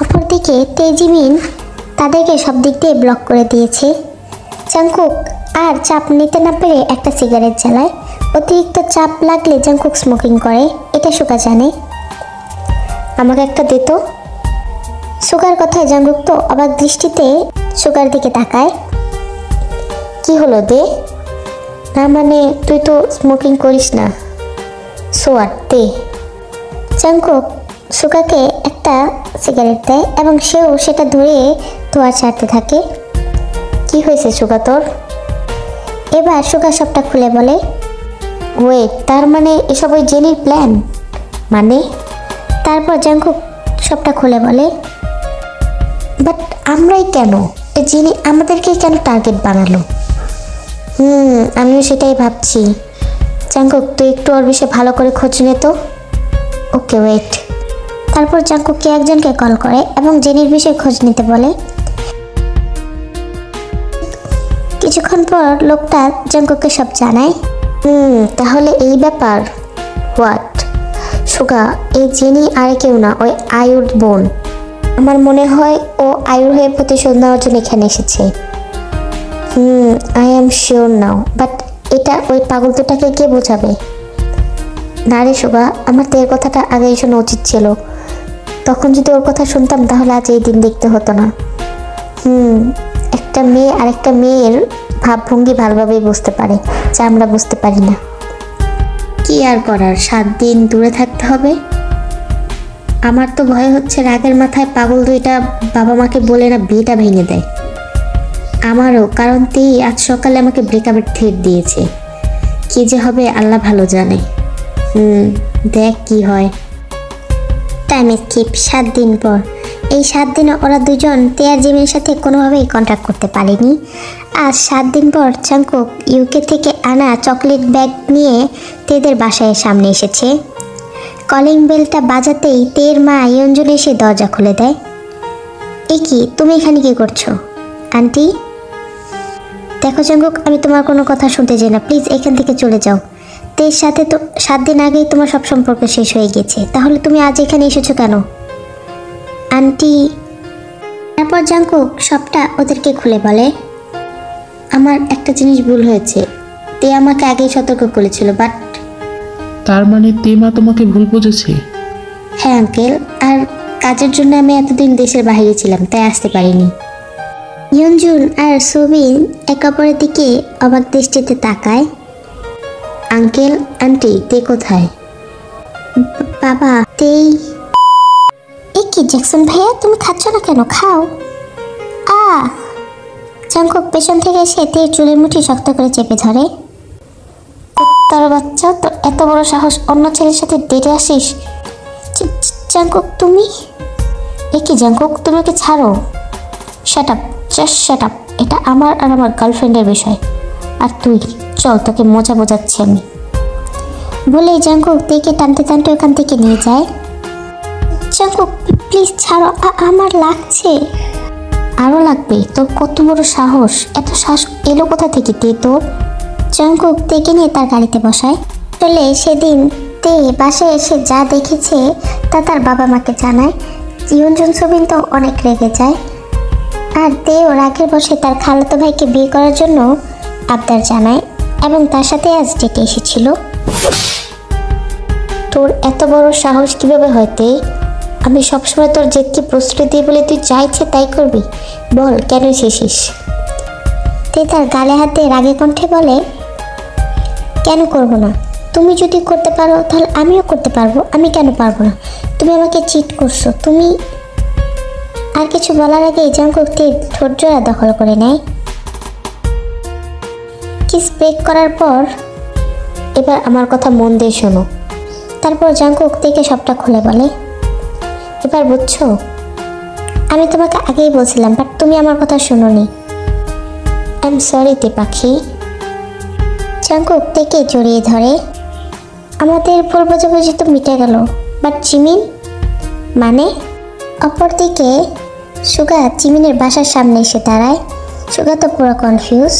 অপরদিকে তেজিমিন তাদেরকে সব দিক দিয়ে ব্লক করে দিয়েছে। জাংকুক আর চাপ নিতে না পেরে একটা সিগারেট জ্বালায়। অতিরিক্ত চাপ লাগলে জাংকুক স্মোকিং করে, এটা সুগা জানে। আমাকে একটা দে তো। সুগার কথায় জাঙ্কুক তো অবাক দৃষ্টিতে সুগার দিকে তাকায়। কি হলো, দে। না মানে তুই তো স্মোকিং করিস না। সোয়াট, দে। জাঙ্কুক সুগাকে একটা সিগারেট দেয় এবং সেও সেটা ধরে ধোয়া ছাড়তে থাকে। কি হয়েছে সুগা তোর? এবার সুগা সবটা খুলে বলে। ওয়েট, তার মানে এসব ওই জেনির প্ল্যান? মানে? তারপর জাঙ্কুক সবটা খুলে বলে, বাট আমরাই কেন? জেনি আমাদেরকেই কেন টার্গেট বানালো? আমিও সেটাই ভাবছি। জাঙ্কুক তুই একটু ওর বিষয়ে ভালো করে খোঁজ নে তো। ওকে, ওয়েট। তারপর জাঙ্কুককে একজনকে কল করে এবং জেনির বিষয়ে খোঁজ নিতে বলে। কিছুক্ষণ পর লোকটা জাঙ্কুককে সব জানায়। তাহলে এই ব্যাপার। হোয়াট? সুগা, এই জেনি আর কেউ না, ওই আয়ুর বোন। আমার মনে হয় ও আয়ুর হয়ে প্রতিশোধ নেওয়ার জন্য এখানে এসেছে। I am sure now, but এটা ওই পাগল দুটাকে কে বোঝাবে? না রে সুগা, আমার তো এর কথাটা আগেই শোনা উচিত ছিল। তখন যদি ওর কথা শুনতাম তাহলে আজ এই দিন দেখতে হতো না। একটা মেয়ে আর একটা মেয়ের ভাবভঙ্গি ভালোভাবেই বুঝতে পারে, যা আমরা বুঝতে পারি না। কি আর করার, 7 দিন দূরে থাকতে হবে। আমার তো ভয় হচ্ছে রাগের মাথায় পাগল দুইটা বাবা মাকে বলে না বিয়েটা ভেঙে দেয়। আমারও, কারণ তেই আজ সকালে আমাকে ব্রেকআপের থ্রেট দিয়েছে। কি যে হবে আল্লাহ ভালো জানে। দেখ কি হয়। টাইম স্কিপ 7 দিন পর। এই 7 দিনে ওরা দুজন তে আর জিমির সাথে কোনোভাবেই কন্ট্যাক্ট করতে পারেনি। আজ 7 দিন পর জাঙ্কুক ইউকে থেকে আনা চকলেট ব্যাগ নিয়ে তেদের বাসায় সামনে এসেছে। কলিং বেলটা বাজাতেই তের মা ইয়ঞ্জন এসে দরজা খুলে দেয়। এ কি, তুমি এখানে কি করছো? আন্টি। দেখো জাঙ্কুক, আমি তোমার কোনো কথা শুনতে চাই না, প্লিজ এখান থেকে চলে যাও। তের সাথে তো 7 দিন আগেই তোমার সব সম্পর্ক শেষ হয়ে গেছে, তাহলে তুমি আজ এখানে এসেছো কেন? আন্টি। তারপর জাঙ্কুক সবটা ওদেরকে খুলে বলে। আমার একটা জিনিস ভুল হয়েছে, তে আমাকে আগেই সতর্ক করেছিল, বাট। তার মানে তে মা তোমাকে ভুল বুঝেছে? হ্যাঁ আঙ্কেল, আর কাজের জন্য আমি এতদিন দেশের বাইরে ছিলাম, তাই আসতে পারিনি। ইয়ঞ্জুন আর সুবিন একে অপরের দিকে অবাক দৃষ্টিতে তাকায়। আঙ্কেল, আন্টি, তে কোথায়? বাবা, তেই। এ কি জ্যাকসন ভাইয়া, তুমি খাচ্ছ না কেন? খাও। জাঙ্কুক পেছন থেকে এসে তের চুলের মুঠি শক্ত করে চেপে ধরে। তার বাচ্চা, তো এত বড় সাহস, অন্য ছেলের সাথে ডেটে আসিস? জাঙ্কুক তুমি। এ কি জাঙ্কুক, তুমি ওকে ছাড়ো। Shut up, just shut up. এটা আমার আর আমার গার্লফ্রেন্ডের বিষয়, আর তুই চল, তোকে মজা বোঝাচ্ছি আমি। বলেই জাঙ্কুক তেকে টানতে টানতে ওখান থেকে নিয়ে যায়। জাঙ্কুক প্লিজ ছাড়ো, আমার লাগছে। আরও লাগবে? তোর কত বড় সাহস! এত সাহস এলো কোথা থেকে তে তোর? জাঙ্কুক তেকে নিয়ে তার গাড়িতে বসায়। চলে সেদিন তে বাসায় এসে যা দেখেছে তা তার বাবা মাকে জানায়। ইয়ঞ্জন সুবিন তো অনেক রেগে যায়, আর তেও রাগের বসে তার খালাতো ভাইকে বিয়ে করার জন্য আবদার জানায় এবং তার সাথে আজ ডেটে এসেছিল। তোর এত বড় সাহস কিভাবে হয় তে? আমি সবসময় তোর জেদকে প্রস্তুতি দিয়ে বলে তুই যা ইচ্ছে তাই করবি? বল কেন এসেছিস? তে তার গালে হাতে রাগে কণ্ঠে বলে, কেন করব না? তুমি যদি করতে পারো তাহলে আমিও করতে পারবো, আমি কেন পারবো না? তুমি আমাকে চিট করছো। তুমি। আর কিছু বলার আগে জাঙ্কুক তীর ধৈর্য দখল করে নেয়। কিস ব্রেক করার পর, এবার আমার কথা মন দিয়ে শোনো। তারপর জাঙ্কুক থেকে সবটা খুলে বলে। এবার বুঝছো? আমি তোমাকে আগেই বলছিলাম, বাট তুমি আমার কথা শোনোনি। আই এম সরি তে পাখি। জাঙ্কুক থেকে জড়িয়ে ধরে। আমাদের ভুল বোঝাবুঝি তো মিটে গেল, বাট জিমিন মানে? অপরদিকে সুগা জিমিনের বাসার সামনে এসে দাঁড়ায়। সুগা তো পুরো কনফিউজ,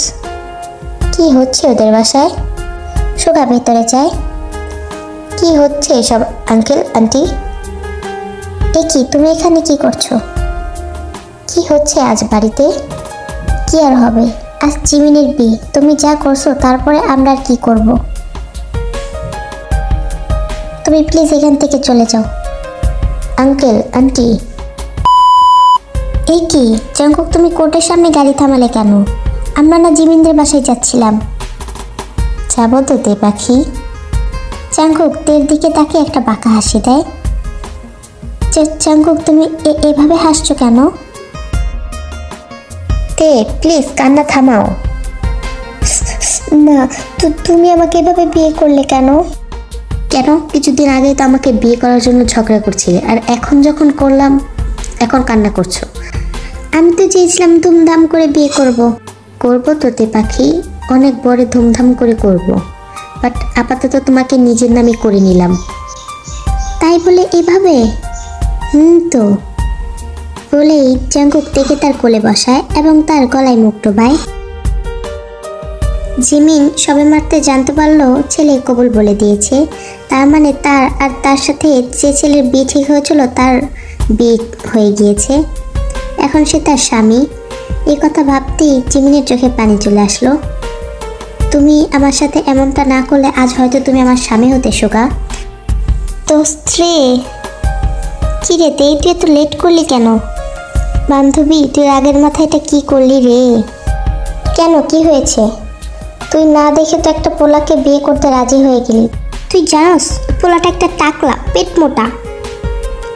কি হচ্ছে ওদের বাসায়। সুগা ভেতরে যায়। কি হচ্ছে এসব আঙ্কেল আন্টি? এ কি, তুমি এখানে কি করছো? কি হচ্ছে আজ বাড়িতে? কি আর হবে, আজ জিমিনের বিয়ে, তুমি যা করছো তারপরে আমরা আর কি করব? তুমি প্লিজ এখান থেকে চলে যাও। Uncle aunty. এই কি জাঙ্কুক, তুমি কোর্টের সামনে গাড়ি থামালে কেন? আমরা না জিমিনদের বাসায় যাচ্ছিলাম। যাবো তো তে পাখি। জাঙ্কুক তের দিকে তাকে একটা বাঁকা হাসি দেয়। জাঙ্কুক তুমি এভাবে হাসছো কেন? তে প্লিজ কান্না থামাও। না তুমি আমাকে এভাবে বিয়ে করলে কেন? কেন? কিছুদিন আগে তো আমাকে বিয়ে করার জন্য ঝগড়া করছিলে, আর এখন যখন করলাম এখন কান্না করছো। আমি তো চেয়েছিলাম ধুমধাম করে বিয়ে করব তো তে পাখি, অনেক বড় ধুমধাম করে করব, বাট আপাতত তোমাকে নিজের নামে করে নিলাম। তাই বলে এভাবে? তো বলেই জাঙ্কুক তেকে তার কোলে বসায় এবং তার গলায় মুখ ডোবায়। জিমিন সবে মাত্র জানতে পারলো ছেলে কবুল বলে দিয়েছে, তার মানে তার সাথে যে ছেলের বিয়ে ঠিক হয়েছিল তার বিয়ে হয়ে গিয়েছে, এখন সে তার স্বামী। এই কথা ভাবতেই জিমিনের চোখে পানি চলে আসলো। তুমি আমার সাথে এমনটা না করলে আজ হয়তো তুমি আমার স্বামী হতে সোগা। তো স্ত্রী কি রে তুই এত লেট করলি কেন? বান্ধবী তুই আগের মাথায় এটা কি করলি রে? কেন, কি হয়েছে? তুই না দেখে তো একটা পোলাকে বিয়ে করতে রাজি হয়ে গেলি। তুই জানোস পোলাটা একটা টাকলা, পেট মোটা।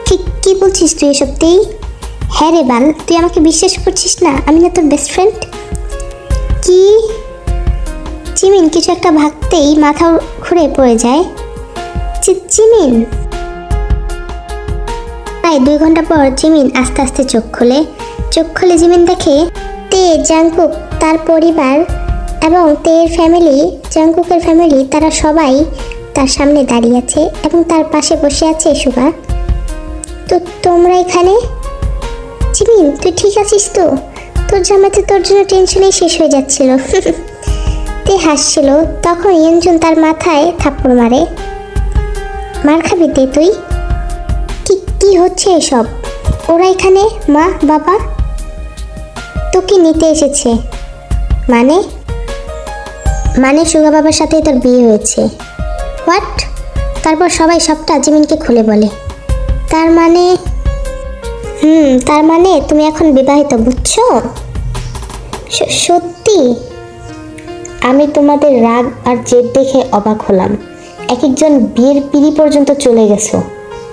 ঠিক কি বলছিস তুই এসব? তুই হ্যাঁ রে বাল, তুই আমাকে বিশ্বাস করছিস না? আমি না তোর বেস্ট ফ্রেন্ড। কি? জিমিন কিছু একটা ভাবতেই মাথা ঘুরে পড়ে যায়। জিমিন। প্রায় 2 ঘন্টা পর জিমিন আস্তে আস্তে চোখ খোলে জিমিন দেখে তে, জাঙ্কুক, তার পরিবার এবং তের ফ্যামিলি, জাঙ্কুকের ফ্যামিলি, তারা সবাই তার সামনে দাঁড়িয়ে আছে এবং তার পাশে বসে আছে সুগা। তো তোমরা এখানে? জিমিন তুই ঠিক আছিস তো? তোর জামাতে তোর জন্য টেনশনেই শেষ হয়ে যাচ্ছিল। তে হাসছিল। তখন ইয়ঞ্জুন তার মাথায় থাপ্পড় মারে। মার খাবি তে তুই? কি হচ্ছে এসব? ওরা এখানে? মা বাবা তোকে নিতে এসেছে। মানে সুগা বাবার সাথে তোর বিয়ে হয়েছে। হোয়াট? তারপর সবাই সবটা জিমিনকে খুলে বলে। তার মানে তুমি এখন বিবাহিত, বুঝছো? সত্যি? আমি তোমাদের রাগ আর জেদ দেখে অবাক হলাম। এক একজন বিয়ের পিঁড়ি পর্যন্ত চলে গেছো,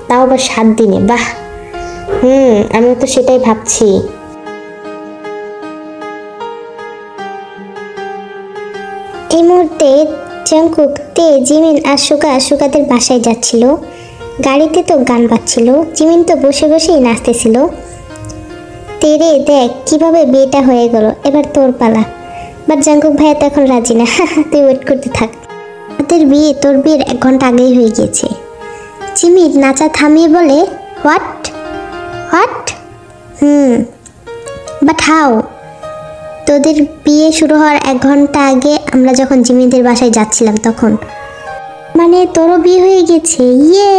তাও আবার 7 দিনে। বাহ। আমিও তো সেটাই ভাবছি। এই মুহূর্তে জাঙ্কুক, তে, জিমিন আর সুগাদের বাসায় যাচ্ছিল। গাড়িতে তো গান বাজছিল, জিমিন তো বসে বসেই নাচতেছিল। তেরে দেখ কিভাবে বিয়েটা হয়ে গেল, এবার তোর পালা। বাট জাঙ্কুক ভাইয়া তো এখন রাজি না। তুই ওয়েট করতে থাক, তোর বিয়ের 1 ঘন্টা আগেই হয়ে গিয়েছে। জিমিন নাচা থামিয়ে বলে, হোয়াট? But how? তোদের বিয়ে শুরু হওয়ার 1 ঘন্টা আগে আমরা যখন জিমিনদের বাসায় যাচ্ছিলাম তখন। মানে তোরও বিয়ে হয়ে গেছে? ইয়ে।